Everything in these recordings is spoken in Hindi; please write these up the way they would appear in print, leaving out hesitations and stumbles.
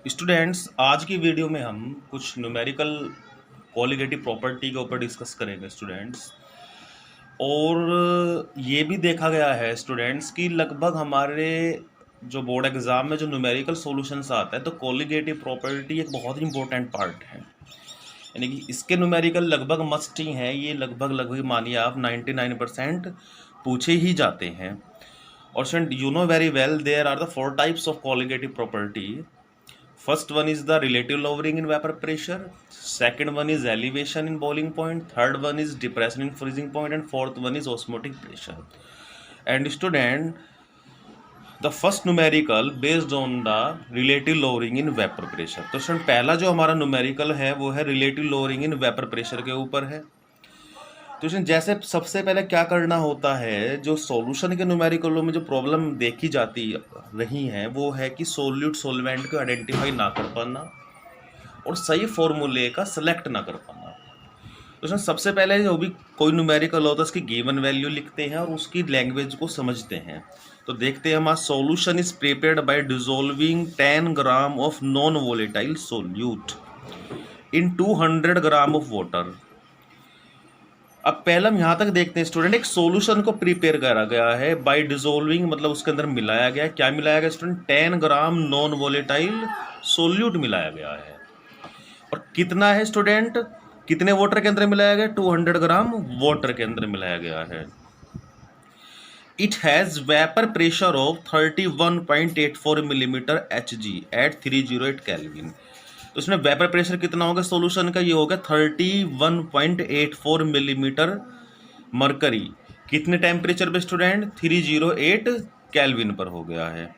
स्टूडेंट्स, आज की वीडियो में हम कुछ न्यूमेरिकल कोलिगेटिव प्रॉपर्टी के ऊपर डिस्कस करेंगे स्टूडेंट्स। और ये भी देखा गया है स्टूडेंट्स कि लगभग हमारे जो बोर्ड एग्ज़ाम में जो न्यूमेरिकल सॉल्यूशंस आता है तो कोलिगेटिव प्रॉपर्टी एक बहुत ही इंपॉर्टेंट पार्ट है। यानी कि इसके न्यूमेरिकल लगभग मस्ट ही हैं। ये लगभग मानिए आप 99% पूछे ही जाते हैं। और student, you know very well there are the 4 types of colligative property. First one is the relative lowering in vapor pressure. Second one is elevation in boiling point. Third one is depression in freezing point, and fourth one is osmotic pressure. And student, the first numerical based on the relative lowering in vapor pressure. तो स्टूडेंट, पहला जो हमारा न्यूमेरिकल है वो है relative lowering in vapour pressure के ऊपर है। तो स्टूडेंट, जैसे सबसे पहले क्या करना होता है, जो सॉल्यूशन के न्यूमेरिकलों में जो प्रॉब्लम देखी जाती रही है वो है कि सोल्यूट सोलवेंट को आइडेंटिफाई ना कर पाना और सही फॉर्मूले का सिलेक्ट ना कर पाना। तो स्टूडेंट, सबसे पहले जो भी कोई न्यूमेरिकल होता है उसकी गिवन वैल्यू लिखते हैं और उसकी लैंग्वेज को समझते हैं। तो देखते हैं, हमारा solution is prepared by dissolving 10 gram of non volatile solute in 200 gram of water. अब पहले हम यहाँ तक देखते हैं स्टूडेंट, एक सॉल्यूशन को प्रिपेयर करा गया है बाय डिसॉल्विंग, मतलब उसके अंदर मिलाया गया है। क्या मिलाया गया स्टूडेंट? 10 ग्राम नॉन वोलेटाइल सोल्यूट मिलाया गया है। और कितना है स्टूडेंट? कितने वाटर के अंदर मिलाया गया? 200 ग्राम वाटर के अंदर मिलाया गया है। It has vapour pressure of 31.84 millimetre Hg at 308 kelvin. तो इसमें वेपर प्रेशर कितना होगा सॉल्यूशन का? ये होगा 31.84 मिलीमीटर मरकरी। कितने टेम्परेचर पे स्टूडेंट? 308 केल्विन पर हो गया है।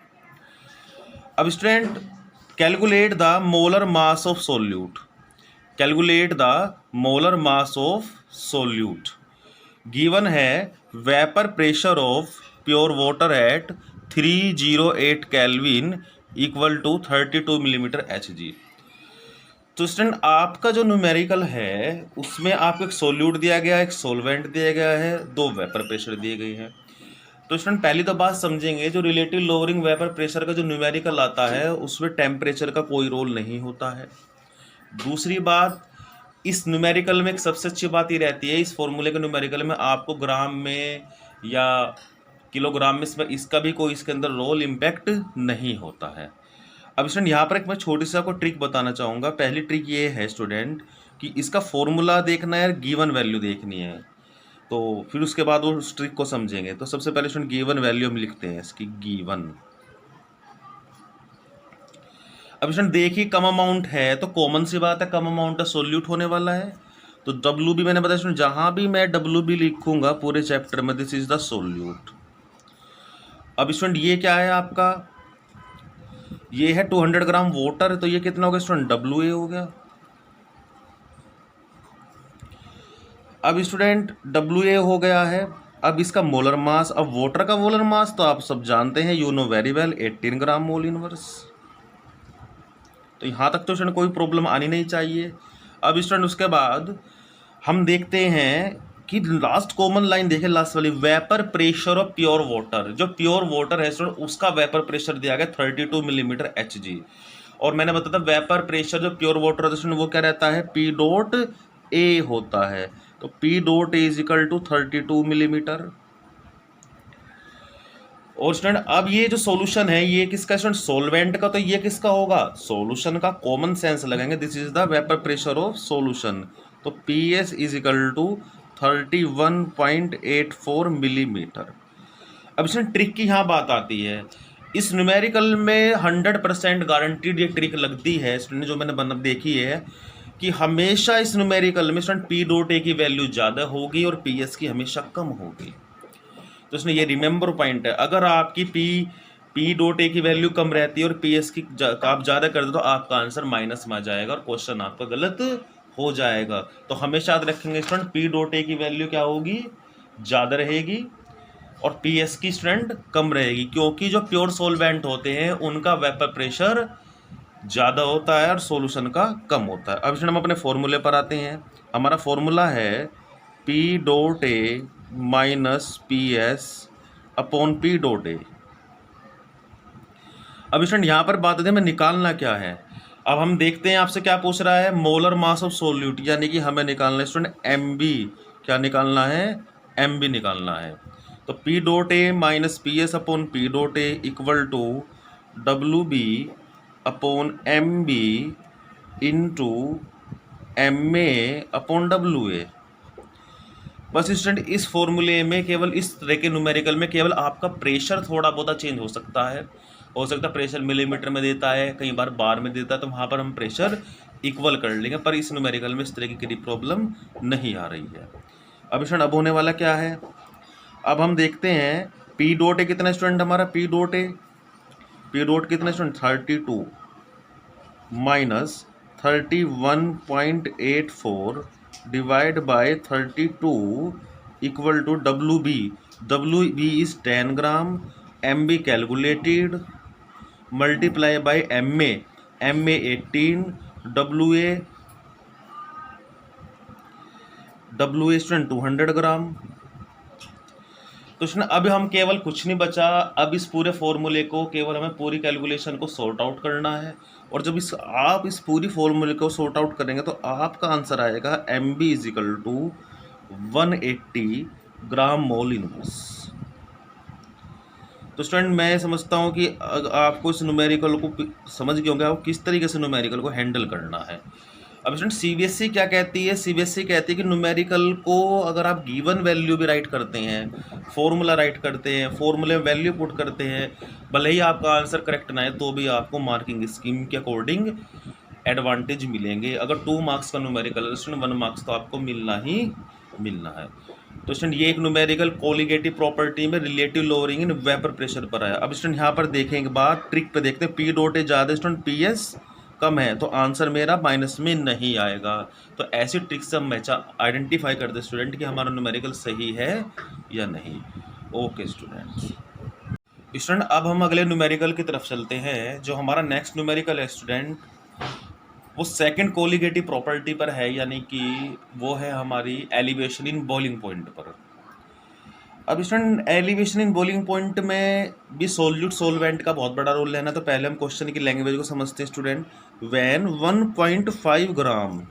अब student, calculate the molar mass of solute. Calculate the molar mass of solute. Given है vapour pressure of pure water at 308 kelvin equal to 32 millimetre Hg। तो स्टूडेंट, आपका जो न्यूमेरिकल है उसमें आपको एक सोल्यूट दिया गया है, एक सोलवेंट दिया गया है, 2 वेपर प्रेशर दिए गए हैं। तो स्टूडेंट, पहली तो बात समझेंगे, जो रिलेटिव लोअरिंग वेपर प्रेशर का जो न्यूमेरिकल आता है उसमें टेम्परेचर का कोई रोल नहीं होता है। दूसरी बात, इस न्यूमेरिकल में एक सबसे अच्छी बात ये रहती है, इस फॉर्मूले के न्यूमेरिकल में आपको ग्राम में या किलोग्राम में इसका भी कोई इसके अंदर रोल इम्पैक्ट नहीं होता है। अब स्टूडेंट, यहाँ पर एक मैं छोटी सी आपको ट्रिक बताना चाहूँगा। पहली ट्रिक ये है स्टूडेंट कि इसका फॉर्मूला देखना है, गिवन वैल्यू देखनी है, तो फिर उसके बाद वो उस ट्रिक को समझेंगे। तो सबसे पहले स्टूडेंट गिवन वैल्यू हम लिखते हैं इसकी गिवन। अब स्टूडेंट देखिए, कम अमाउंट है तो कॉमन सी बात है, कम अमाउंट है, सोल्यूट होने वाला है। तो डब्ल्यू बी मैंने बताया स्टूडेंट, जहाँ भी मैं डब्ल्यू बी लिखूंगा पूरे चैप्टर में, दिस इज द सोल्यूट। अब स्टूडेंट, ये क्या है आपका? ये है 200 ग्राम वाटर, तो ये कितना हो गया स्टूडेंट? WA हो गया। अब स्टूडेंट WA हो गया है। अब इसका मोलर मास, अब वाटर का मोलर मास तो आप सब जानते हैं, you know very well, 18 gram mole inverse. तो यहाँ तक तो स्टूडेंट कोई प्रॉब्लम आनी नहीं चाहिए। अब स्टूडेंट उसके बाद हम देखते हैं कि लास्ट कॉमन लाइन देखें, लास्ट वाली, vapour pressure of pure water. जो प्योर वाटर है स्टूडेंट उसका वेपर प्रेशर दिया गया 32 मिलीमीटर Hg। और मैंने बताया था वेपर प्रेशर जो प्योर वाटर है स्टूडेंट वो क्या रहता है? P डॉट A होता है। तो P dot A is equal to 32 millimetre. और स्टूडेंट, अब ये जो सॉल्यूशन है ये किसका स्टूडेंट? सोलवेंट का। तो ये किसका होगा? सॉल्यूशन का। कॉमन सेंस लगाएंगे, this is the vapour pressure of solution. तो PS is equal to 31.84 millimetre. अब इसमें ट्रिक की यहाँ बात आती है, इस न्यूमेरिकल में 100% गारंटीड ये ट्रिक लगती है स्टूडेंट, जो मैंने देखी है कि हमेशा इस न्यूमेरिकल में स्टूडेंट P डॉट A की वैल्यू ज़्यादा होगी और PS की हमेशा कम होगी। तो इसमें ये रिमेंबर पॉइंट है, अगर आपकी P डॉट A की वैल्यू कम रहती है और PS की आप ज़्यादा कर दो तो आपका आंसर माइनस में आ जाएगा और क्वेश्चन आपका गलत हो जाएगा। तो हमेशा याद रखेंगे स्टूडेंट, P डॉट A की वैल्यू क्या होगी? ज़्यादा रहेगी और PS की स्टूडेंट कम रहेगी, क्योंकि जो प्योर सोलवेंट होते हैं उनका वेपर प्रेशर ज़्यादा होता है और सॉल्यूशन का कम होता है। अब स्टूडेंट, हम अपने फॉर्मूले पर आते हैं। हमारा फॉर्मूला है P dot A minus PS upon P dot A। अब स्टूडेंट, यहाँ पर बात होती है हमें निकालना क्या है। अब हम देखते हैं आपसे क्या पूछ रहा है, मोलर मास ऑफ सोल्यूट, यानी कि हमें निकालना है स्टूडेंट एम बी। क्या निकालना है? एम बी निकालना है। तो P dot A minus P S upon P dot A equal to W B upon M B into M A upon W A. बस स्टूडेंट इस फॉर्मूले में केवल इस तरह के न्यूमेरिकल में केवल आपका प्रेशर थोड़ा बहुत चेंज हो सकता है। प्रेशर मिलीमीटर में देता है, कई बार बार में देता है, तो वहाँ पर हम प्रेशर इक्वल कर लेंगे, पर इस न्यूमेरिकल में इस तरह की प्रॉब्लम नहीं आ रही है। अब स्टूडेंट अब होने वाला क्या है, अब हम देखते हैं पी डॉट ए कितना स्टूडेंट हमारा, पी डॉट कितना student 32 minus 31.84 divide by 32 equal to W B is 10 gram, M B calculated multiply by M A 18, W A student 200 gram. तो स्टूडेंट अब हम केवल कुछ नहीं बचा, अब इस पूरे फॉर्मूले को केवल हमें पूरी कैलकुलेशन को सॉर्ट आउट करना है, और जब आप इस पूरी फॉर्मूले को सॉर्ट आउट करेंगे तो आपका आंसर आएगा M B is equal to 180 gram mole inverse. तो स्टूडेंट मैं समझता हूँ कि आपको इस न्यूमेरिकल को समझ गए होंगे आप किस तरीके से न्यूमेरिकल को हैंडल करना है। अब स्टूडेंट सीबीएसई क्या कहती है, सीबीएसई कहती है कि न्यूमेरिकल को अगर आप गिवन वैल्यू भी राइट करते हैं, फॉर्मूला राइट करते हैं, फॉर्मूले में वैल्यू पुट करते हैं, भले ही आपका आंसर करेक्ट ना है तो भी आपको मार्किंग स्कीम के अकॉर्डिंग एडवांटेज मिलेंगे। अगर 2 मार्क्स का न्यूमेरिकल स्टूडेंट 1 मार्क्स तो आपको मिलना ही मिलना है। तो स्टूडेंट ये एक न्यूमेरिकल कोलिगेटिव प्रॉपर्टी में relative lowering in vapour pressure पर आया। अब स्टूडेंट यहाँ पर देखेंगे बात ट्रिक पे देखते हैं, पी डॉट ए ज़्यादा स्टूडेंट पी एस कम है, तो आंसर मेरा माइनस में नहीं आएगा। तो ऐसी ट्रिक से हम आइडेंटिफाई करते स्टूडेंट कि हमारा न्यूमेरिकल सही है या नहीं। ओके स्टूडेंट, अब हम अगले न्यूमेरिकल की तरफ चलते हैं। जो हमारा नेक्स्ट न्यूमेरिकल है स्टूडेंट वो सेकंड कोलिगेटिव प्रॉपर्टी पर है, यानी कि वो है हमारी एलिवेशन इन बॉइलिंग पॉइंट पर। अब student elevation in boiling point में भी सोल्यूट सोलवेंट का बहुत बड़ा रोल लेना है। तो पहले हम क्वेश्चन की लैंग्वेज को समझते हैं student. When 1.5 gram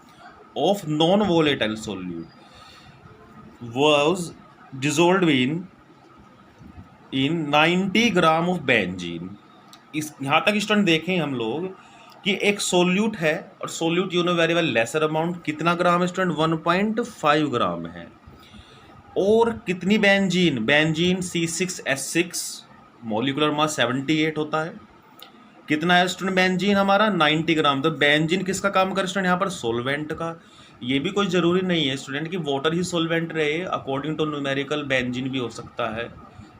of non volatile solute was dissolved in 90 gram of benzene. इस यहाँ तक स्टूडेंट देखें हम लोग कि एक सोल्यूट है और solute you know very well lesser amount कितना ग्राम है स्टूडेंट 1.5 ग्राम है, और कितनी बेंजीन C6H6 मॉलिक्यूलर मास 78 होता है। कितना है स्टूडेंट बेंजीन हमारा 90 ग्राम। तो बेंजीन किसका काम करे स्टूडेंट यहाँ पर, सोलवेंट का। ये भी कोई ज़रूरी नहीं है स्टूडेंट कि वाटर ही सोलवेंट रहे, अकॉर्डिंग टू न्यूमेरिकल बेंजीन भी हो सकता है,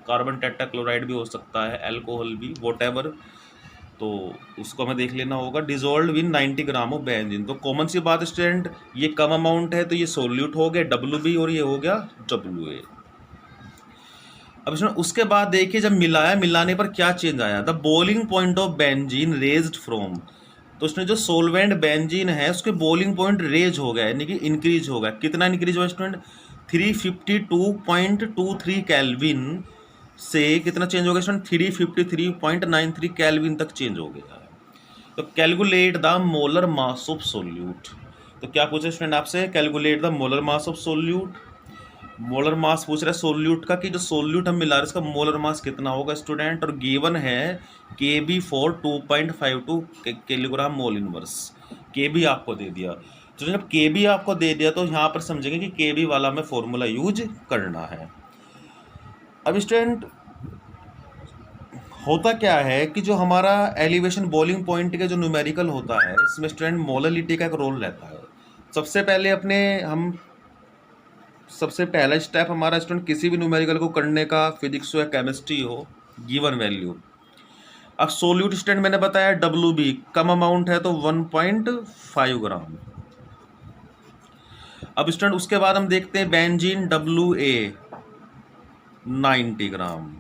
कार्बन टेट्राक्लोराइड भी हो सकता है, अल्कोहल भी, वॉटेवर, तो उसको हमें देख लेना होगा। Dissolve in 90 gram of benzene. तो कॉमन सी बात स्टूडेंट, ये कम अमाउंट है तो ये सोल्यूट हो गया डब्ल्यू बी और ये हो गया डब्ल्यू ए। अब स्टूडेंट उसके बाद देखिए जब मिलाने पर क्या चेंज आया, the boiling point of benzene raised from. तो उसने जो सोलवेंट बेंजीन है उसके बॉइलिंग पॉइंट रेज हो गया, यानी कि इंक्रीज हो गया। कितना इंक्रीज हुआ स्टूडेंट, 352.23 केल्विन से कितना चेंज हो गया स्टूडेंट, 353.93 केल्विन तक चेंज हो गया है। तो calculate the molar mass of solute. तो क्या पूछे स्टूडेंट आपसे, calculate the molar mass of solute. Molar mass पूछ रहा है सोल्यूट का, कि जो सोल्यूट हम मिला रहे हैं उसका मोलर मास कितना होगा स्टूडेंट, और गिवन है KB for 2.52 kilogram mole inverse. KB आपको दे दिया, तो जब KB आपको दे दिया तो यहाँ पर समझेंगे कि KB वाला हमें फॉर्मूला यूज करना है। अब स्टूडेंट होता क्या है कि जो हमारा एलिवेशन बॉइलिंग पॉइंट का जो न्यूमेरिकल होता है इसमें स्टूडेंट मोललिटी का एक रोल रहता है। सबसे पहला स्टेप हमारा स्टूडेंट किसी भी न्यूमेरिकल को करने का, फिजिक्स हो या केमिस्ट्री हो, गिवन वैल्यू। अब सोल्यूट स्टूडेंट मैंने बताया WB कम अमाउंट है तो 1.5 ग्राम। अब स्टूडेंट उसके बाद हम देखते हैं बेंजीन WA 90 ग्राम।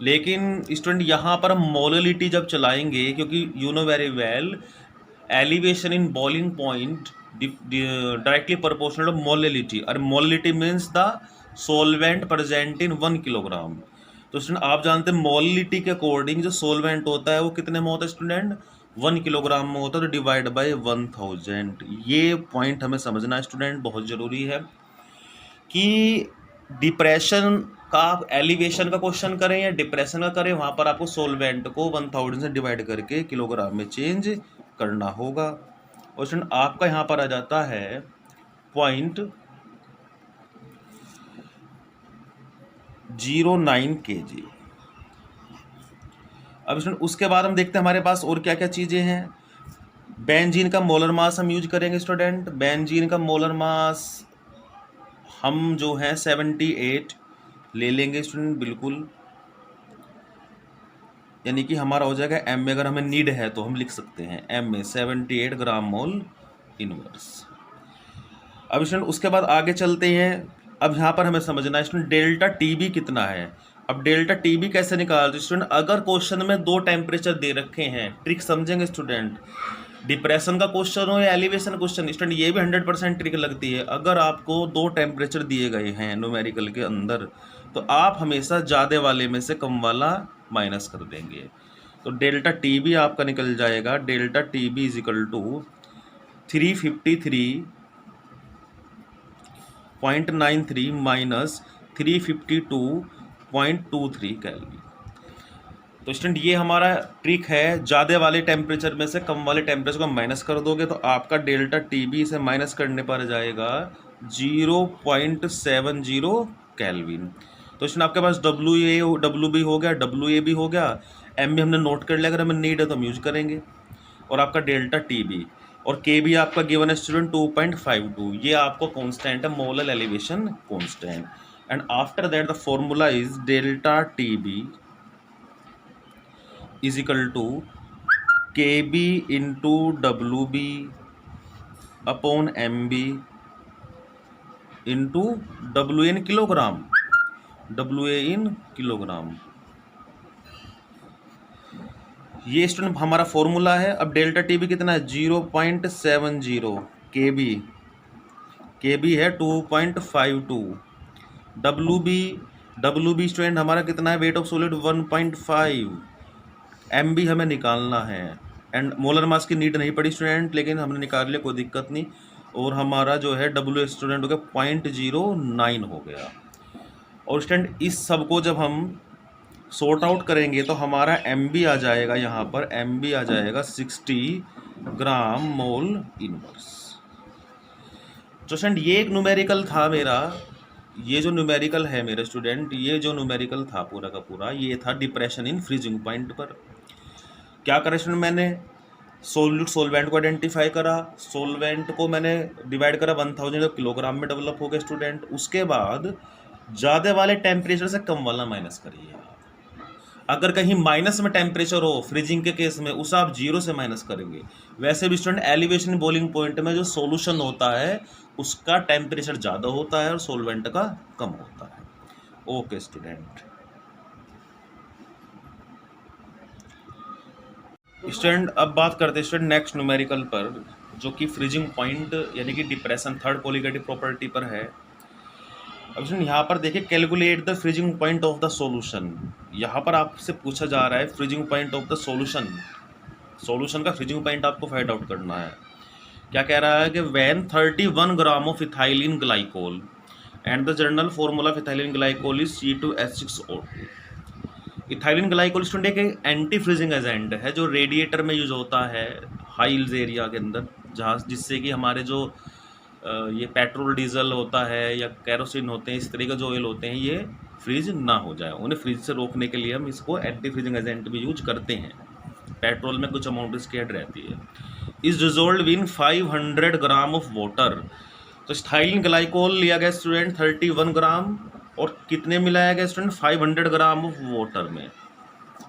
लेकिन स्टूडेंट यहाँ पर हम मोललिटी जब चलाएंगे, क्योंकि you know very well elevation in boiling point directly proportional to molality, और molality means the solvent present in 1 kilogram. तो स्टूडेंट आप जानते हैं मोललिटी के अकॉर्डिंग जो सोलवेंट होता है वो कितने में होता है स्टूडेंट, 1 किलोग्राम में होता है तो डिवाइड बाय 1000। ये पॉइंट हमें समझना है स्टूडेंट, बहुत ज़रूरी है कि डिप्रेशन का आप एलिवेशन का क्वेश्चन करें या डिप्रेशन का करें, वहाँ पर आपको सोलवेंट को 1000 से डिवाइड करके किलोग्राम में चेंज करना होगा। और स्टूडेंट आपका यहाँ पर आ जाता है 0.09 kg। अब स्टूडेंट उसके बाद हम देखते हैं हमारे पास और क्या क्या चीज़ें हैं। बेंजीन का मोलर मास हम यूज करेंगे स्टूडेंट। बेंजीन का मोलर मास हम जो है 78 ले लेंगे स्टूडेंट, बिल्कुल, यानी कि हमारा हो जाएगा एम में, अगर हमें नीड है तो हम लिख सकते हैं एम में 78 ग्राम मोल इनवर्स। अब स्टूडेंट उसके बाद आगे चलते हैं। अब यहाँ पर हमें समझना है स्टूडेंट डेल्टा टीबी कितना है। अब डेल्टा टीबी कैसे निकालते हैं स्टूडेंट, अगर क्वेश्चन में दो टेम्परेचर दे रखे हैं, ट्रिक समझेंगे स्टूडेंट, डिप्रेशन का क्वेश्चन हो या एलिवेशन क्वेश्चन, स्टूडेंट ये भी 100% ट्रिक लगती है। अगर आपको दो टेम्परेचर दिए गए हैं न्यूमेरिकल के अंदर, तो आप हमेशा ज़्यादा वाले में से कम वाला माइनस कर देंगे। तो डेल्टा टी बी आपका निकल जाएगा, delta T B is equal to 353.93 minus 352.23 calorie. तो स्टूडेंट ये हमारा ट्रिक है, ज़्यादा वाले टेम्परेचर में से कम वाले टेम्परेचर को माइनस कर दोगे तो आपका डेल्टा टी बी से माइनस करने पर जाएगा 0.70 केल्विन। तो स्टूडेंट आपके पास डब्ल्यू बी हो गया, डब्ल्यू ए भी हो गया, एम भी हमने नोट कर लिया, अगर हमें नीड है तो हम यूज करेंगे। और आपका डेल्टा टी बी और के बी आपका गिवन है स्टूडेंट 2.52, ये आपको कॉन्स्टेंट है, molar elevation constant. And after that the formula is delta T B is equal to K B into W B upon M B into W in kilogram, W A in kilogram. ये स्टूडेंट हमारा फॉर्मूला है। अब डेल्टा टी बी कितना है 0.70, के बी है 2.52, डब्ल्यू बी स्टूडेंट हमारा कितना है, weight of solid 1.5, M B हमें निकालना है। एंड मोलर मास की नीड नहीं पड़ी स्टूडेंट, लेकिन हमने निकाल लिया, कोई दिक्कत नहीं। और हमारा जो है डब्ल्यू स्टूडेंट हो गया 0.09 हो गया। और स्टूडेंट इस सब को जब हम सॉर्ट आउट करेंगे तो हमारा एम बी आ जाएगा, यहाँ पर एम बी आ जाएगा 60 ग्राम मोल इनवर्स। तो स्टूडेंट ये एक न्यूमेरिकल था मेरा, ये जो न्यूमेरिकल है मेरे स्टूडेंट, ये जो न्यूमेरिकल था पूरा का पूरा, ये था डिप्रेशन इन फ्रीजिंग पॉइंट पर। क्या करा स्टूडेंट, मैंने सोलवेंट को आइडेंटिफाई करा, सोलवेंट को मैंने डिवाइड करा 1000 किलोग्राम में डेवलप हो गया स्टूडेंट। उसके बाद ज़्यादा वाले टेम्परेचर से कम वाला माइनस करिए। अगर कहीं माइनस में टेम्परेचर हो फ्रीजिंग के केस में, उसे आप 0 से माइनस करेंगे। वैसे भी स्टूडेंट एलिवेशन बॉइलिंग पॉइंट में जो सॉल्यूशन होता है उसका टेम्परेचर ज़्यादा होता है और सोलवेंट का कम होता है। ओके स्टूडेंट, अब बात करते हैं स्टूडेंट नेक्स्ट न्यूमेरिकल पर, जो कि फ्रीजिंग पॉइंट यानी कि डिप्रेशन थर्ड कोलिगेटिव प्रॉपर्टी पर है। अब स्टूडेंट यहाँ पर देखिए, calculate the freezing point of the solution. यहाँ पर आपसे पूछा जा रहा है freezing point of the solution का फ्रीजिंग पॉइंट आपको फाइंड आउट करना है। क्या कह रहा है कि when 31 gram of ethylene glycol and the general formula of ethylene glycol is C2H6O2। Ethylene glycol student एक एंटी फ्रीजिंग एजेंट है जो रेडिएटर में यूज होता है हाई हिल्स एरिया के अंदर, जहाँ जिससे कि हमारे जो ये पेट्रोल डीजल होता है या कैरोसिन होते हैं, इस तरह के जो ऑयल होते हैं, ये फ्रीज ना हो जाए, उन्हें फ्रीज से रोकने के लिए हम इसको एंटी फ्रीजिंग एजेंट भी यूज करते हैं। पेट्रोल में कुछ अमाउंट इसकी ऐड रहती है। Is dissolve in 500 gram of water. तो इथाइलिन ग्लाइकोल लिया गया स्टूडेंट 31 ग्राम, और कितने मिलाया गया स्टूडेंट 500 ग्राम ऑफ वाटर में।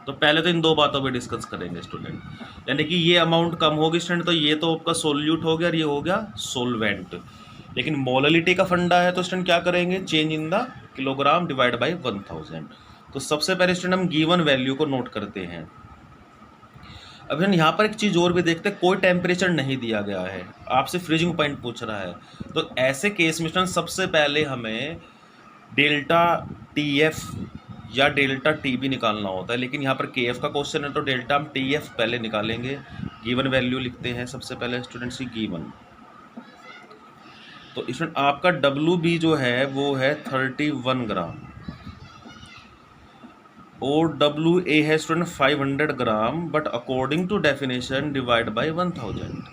तो पहले तो इन दो बातों पे डिस्कस करेंगे स्टूडेंट, यानी कि ये अमाउंट कम होगी स्टूडेंट, तो ये तो आपका सोल्यूट हो गया और ये हो गया सोलवेंट। लेकिन मोललिटी का फंडा है तो स्टूडेंट क्या करेंगे, change in the kilogram divide by 1000। तो सबसे पहले स्टूडेंट हम गिवन वैल्यू को नोट करते हैं। अब हम यहाँ पर एक चीज़ और भी देखते हैं, कोई टेम्परेचर नहीं दिया गया है, आपसे फ्रीजिंग पॉइंट पूछ रहा है। तो ऐसे केस में स्टूडेंट सबसे पहले हमें डेल्टा टी एफ या डेल्टा टी भी निकालना होता है, लेकिन यहाँ पर के एफ का क्वेश्चन है तो डेल्टा हम टी एफ पहले निकालेंगे। गिवन वैल्यू लिखते हैं सबसे पहले स्टूडेंट्स की गिवन। तो स्टूडेंट आपका डब्ल्यू बी जो है वो है 31 ग्राम और डब्ल्यू ए है student 500 gram, but according to definition divide by 1000।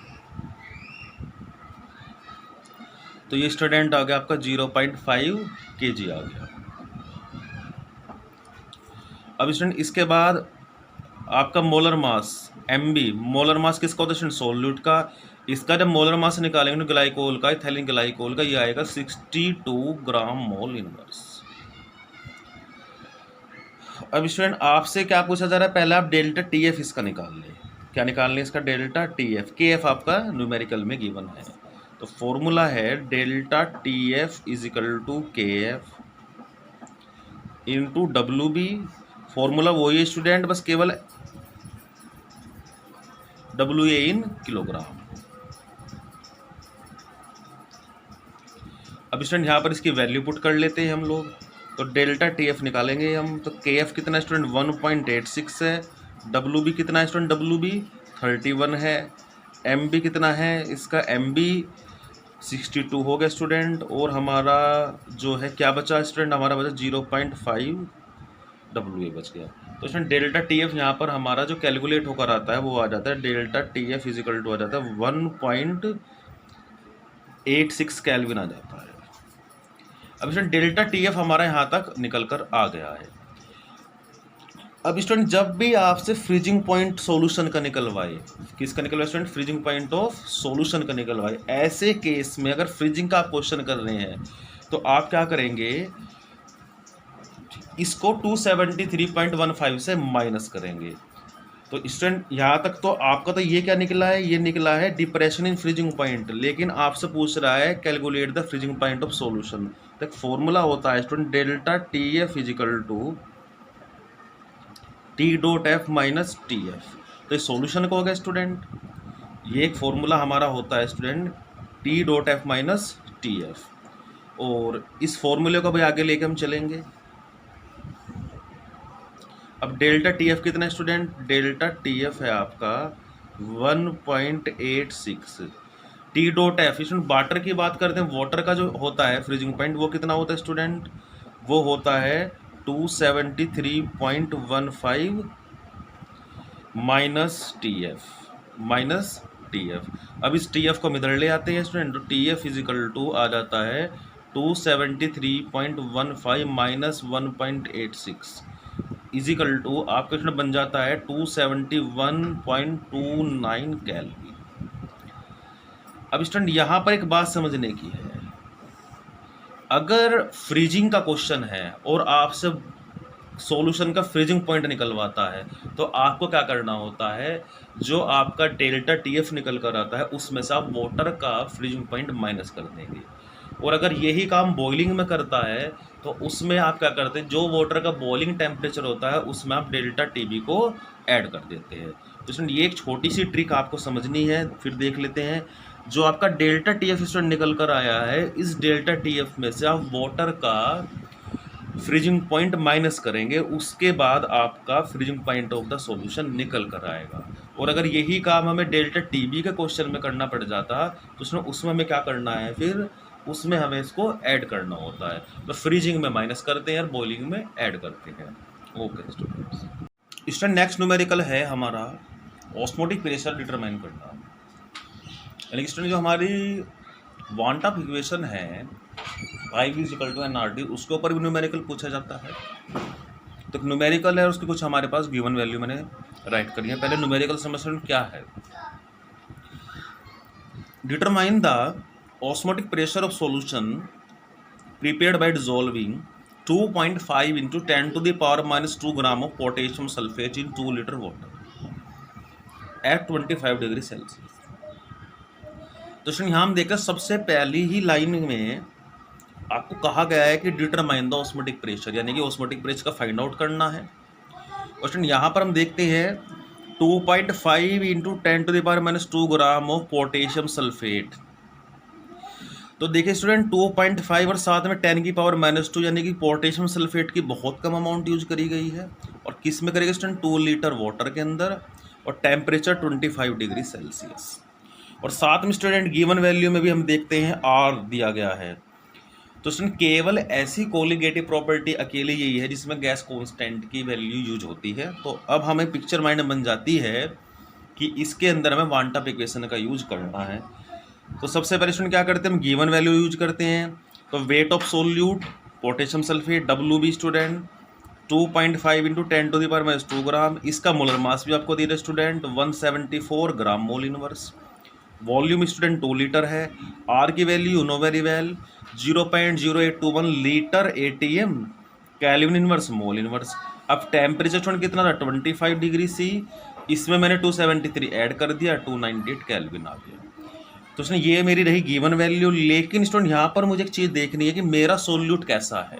तो ये स्टूडेंट आ गया आपका 0.5 kg आ गया। अब स्टूडेंट इसके बाद आपका molar mass M B, molar mass किसका होता है स्टूडेंट? सोल्यूट का। इसका जब मोलर मास निकालेंगे ग्लाइकोल का, इथाइलिन ग्लाइकोल का, ये आएगा 62 ग्राम मोल इनवर्स। अब स्टूडेंट आपसे क्या पूछा जा रहा है, पहले आप डेल्टा टी एफ इसका निकाल लें। क्या निकाल लें इसका? Delta T F. K F आपका न्यूमेरिकल में गिवन है, तो फॉर्मूला है delta T F is equal to K F into W B. Formula वही है स्टूडेंट, बस केवल डब्ल्यू ए इन किलोग्राम। अब स्टूडेंट यहाँ पर इसकी वैल्यू पुट कर लेते हैं हम लोग। तो डेल्टा टी एफ निकालेंगे हम, तो के एफ कितना स्टूडेंट 1.86 है। डब्ल्यू बी कितना है स्टूडेंट? डब्ल्यू बी 31 है। एम बी कितना है इसका? एम बी 62 हो गया स्टूडेंट। और हमारा जो है क्या बचा स्टूडेंट? हमारा बचा 0.5 डब्ल्यू ए बच गया। तो स्टूडेंट डेल्टा टी एफ यहाँ पर हमारा जो कैलकुलेट होकर आता है वो आ जाता है delta T F is equal to आ जाता है 1.86 केल्विन आ जाता है। अब स्टूडेंट डेल्टा टी एफ हमारा यहाँ तक निकल कर आ गया है। अब स्टूडेंट जब भी आपसे फ्रीजिंग पॉइंट सॉल्यूशन का निकलवाए, किसका निकलवाए student? Freezing point of solution का निकलवाए। ऐसे केस में अगर फ्रीजिंग का आप क्वेश्चन कर रहे हैं तो आप क्या करेंगे, इसको 273.15 से माइनस करेंगे। तो स्टूडेंट यहाँ तक तो आपका तो ये क्या निकला है? ये निकला है डिप्रेशन इन फ्रीजिंग पॉइंट, लेकिन आपसे पूछ रहा है calculate the freezing point of solution. तो एक फॉर्मूला होता है student delta T F is equal to T dot F minus T F. तो इस सॉल्यूशन को हो गया स्टूडेंट, ये एक फॉर्मूला हमारा होता है student T dot F minus T F, और इस फॉर्मूले को भी आगे लेके हम चलेंगे। अब डेल्टा टी एफ कितना है स्टूडेंट? डेल्टा टी एफ है आपका 1.86। T dot F student water की बात करते हैं, वाटर का जो होता है फ्रीजिंग पॉइंट वो कितना होता है स्टूडेंट? वो होता है 273.15 माइनस टी एफ। अब इस टी एफ को हम इधर ले आते हैं स्टूडेंट, तो टी एफ इजिकल टू आ जाता है 273.15 माइनस 1.86 इजिकल टू आपका स्टूडेंट बन जाता है 271.29 केल्विन। अब स्टूडेंट यहाँ पर एक बात समझने की है, अगर फ्रीजिंग का क्वेश्चन है और आपसे सॉल्यूशन का फ्रीजिंग पॉइंट निकलवाता है तो आपको क्या करना होता है, जो आपका डेल्टा टी एफ निकल कर आता है उसमें से आप वाटर का फ्रीजिंग पॉइंट माइनस कर देंगे। और अगर यही काम बॉइलिंग में करता है तो उसमें आप क्या करते हैं, जो वाटर का बॉइलिंग टेम्परेचर होता है उसमें आप डेल्टा टी बी को ऐड कर देते हैं। तो इसमें ये एक छोटी सी ट्रिक आपको समझनी है, फिर देख लेते हैं। जो आपका डेल्टा टी एफ स्टूडेंट निकल कर आया है, इस डेल्टा टी एफ में से आप वाटर का फ्रीजिंग पॉइंट माइनस करेंगे, उसके बाद आपका freezing point of the solution निकल कर आएगा। और अगर यही काम हमें डेल्टा टी बी के क्वेश्चन में करना पड़ जाता तो उसमें हमें क्या करना है, फिर उसमें हमें इसको ऐड करना होता है। तो फ्रीजिंग में माइनस करते हैं और बॉइलिंग में ऐड करते हैं। Okay students, student next numerical है हमारा ऑस्मोटिक प्रेशर डिटरमाइन करना। यानी कि स्टूडेंट जो हमारी वांट ऑफ इक्वेशन है I is equal to NRT, उसके ऊपर भी न्यूमेरिकल पूछा जाता है। तो न्यूमेरिकल है, उसकी कुछ हमारे पास गिवन वैल्यू मैंने राइट करी है। पहले न्यूमेरिकल समझते क्या है। Determine the osmotic pressure of solution prepared by dissolving 2.5 into 10 to the power minus 2 gram of potassium sulphate in 2 litre water at 25 degree Celsius. तो यहाँ हम देखते हैं सबसे पहली ही लाइन में आपको कहा गया है कि डिटरमाइन द ऑस्मोटिक प्रेशर, यानी कि ऑस्मोटिक प्रेशर का फाइंड आउट करना है। और यहाँ पर हम देखते हैं 2.5 into 10 to the power minus 2 gram of potassium sulphate. तो देखिए स्टूडेंट 2.5 और साथ में 10⁻⁻², यानी कि पोटेशियम सल्फेट की बहुत कम अमाउंट यूज करी गई है। और किस में करेगा स्टूडेंट? 2 लीटर वाटर के अंदर, और टेम्परेचर 25 डिग्री सेल्सियस। और साथ में स्टूडेंट गिवन वैल्यू में भी हम देखते हैं आर दिया गया है। तो स्टूडेंट केवल ऐसी कोलिगेटिव प्रॉपर्टी अकेले यही है जिसमें गैस कांस्टेंट की वैल्यू यूज होती है। तो अब हमें पिक्चर माइंड में बन जाती है कि इसके अंदर हमें वन टॉप इक्वेशन का यूज करना है। तो सबसे पहले स्टूडेंट क्या करते हैं? हम गिवन वैल्यू यूज करते हैं। तो weight of solute potassium sulphate WB student 2.5 into 10⁻²⁻² gram. इसका मोलर मास भी आपको दे रहे student 174 gram mole inverse. Volume student 2 litre है। आर की value know very well 0.0821 litre ATM kelvin inverse mole inverse. अब टेम्परेचर स्टूडेंट कितना था? 25 डिग्री C। इसमें मैंने 273 ऐड कर दिया, 298 कैल्विन आ गया। तो उसने ये मेरी रही गिवन वैल्यू। लेकिन स्टूडेंट यहाँ पर मुझे एक चीज़ देखनी है कि मेरा सोल्यूट कैसा है।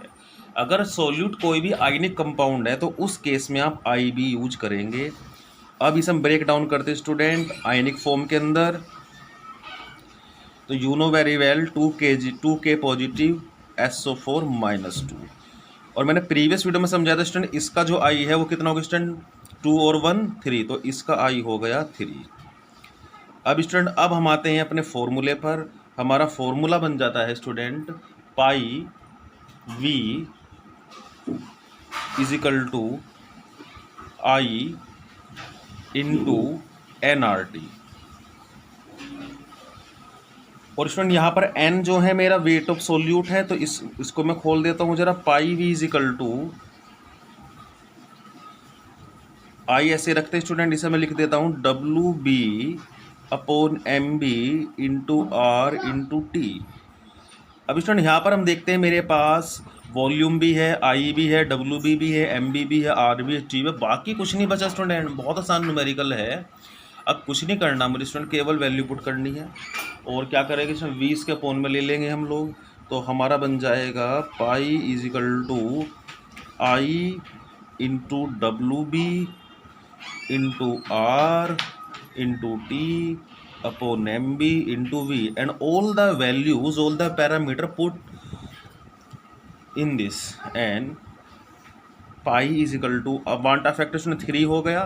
अगर सोल्यूट कोई भी आयनिक कंपाउंड है तो उस केस में आप IB यूज करेंगे। अब इसे हम ब्रेक डाउन करते हैं स्टूडेंट आयनिक फॉर्म के अंदर। तो you know very well 2K positive SO4-2। और मैंने प्रीवियस वीडियो में समझाया था स्टूडेंट इसका जो I है वो कितना होगा स्टूडेंट? 2 और 1 3, तो इसका I हो गया 3। अब स्टूडेंट अब हम आते हैं अपने फॉर्मूले पर। हमारा फॉर्मूला बन जाता है student pi V is equal to I into NRT। और स्टूडेंट यहाँ पर N जो है मेरा वेट ऑफ सोल्यूट है, तो इसको मैं खोल देता हूँ जरा। Pi V is equal to I ऐसे रखते हैं स्टूडेंट, इसे मैं लिख देता हूँ WB upon MB into R into T। अब स्टूडेंट यहाँ पर हम देखते हैं मेरे पास वॉल्यूम भी है, I भी है, WB भी है, MB भी है, R भी है, T भी है। बाकी कुछ नहीं बचा स्टूडेंट, बहुत आसान न्यूमेरिकल है। अब कुछ नहीं करना मुझे स्टूडेंट, केवल वैल्यू पुट करनी है। और क्या करेंगे स्टूडेंट? 20 के अपॉन में ले लेंगे हम लोग। तो हमारा बन जाएगा pi is equal to I into WB into R into T upon MB into V, and all the values, all the parameter put in this, and pi is equal to want of factor 3 हो गया।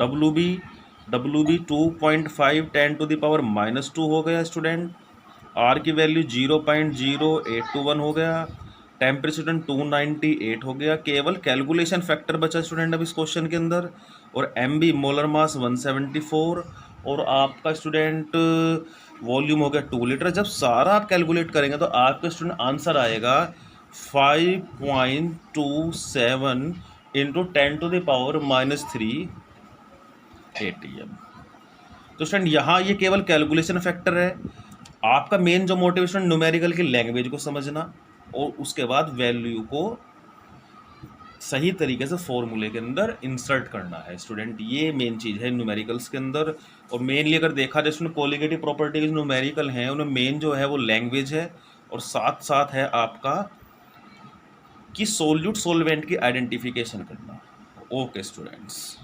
WB 2.5 10⁻⁻² हो गया स्टूडेंट। R की वैल्यू 0.0821 हो गया। टेम्परेचर 298 हो गया। केवल कैलकुलेशन फैक्टर बचा स्टूडेंट अब इस क्वेश्चन के अंदर। और MB मोलर मास 174, और आपका स्टूडेंट वॉल्यूम हो गया 2 लीटर। जब सारा आप कैलकुलेट करेंगे तो आपका स्टूडेंट आंसर आएगा 5.27 इंटू 10⁻³ ATM। तो स्टूडेंट यहाँ ये केवल कैलकुलेशन फैक्टर है। आपका मेन जो मोटिवेशन न्यूमेरिकल की लैंग्वेज को समझना और उसके बाद वैल्यू को सही तरीके से फॉर्मूले के अंदर इंसर्ट करना है स्टूडेंट। ये मेन चीज़ है न्यूमेरिकल्स के अंदर। और मेनली अगर देखा जाए उसमें कोलिगेटिव प्रॉपर्टीज न्यूमेरिकल हैं, उनमें मेन जो है वो लैंग्वेज है, और साथ साथ है आपका कि सोल्यूट सोलवेंट की आइडेंटिफिकेशन करना। Okay students.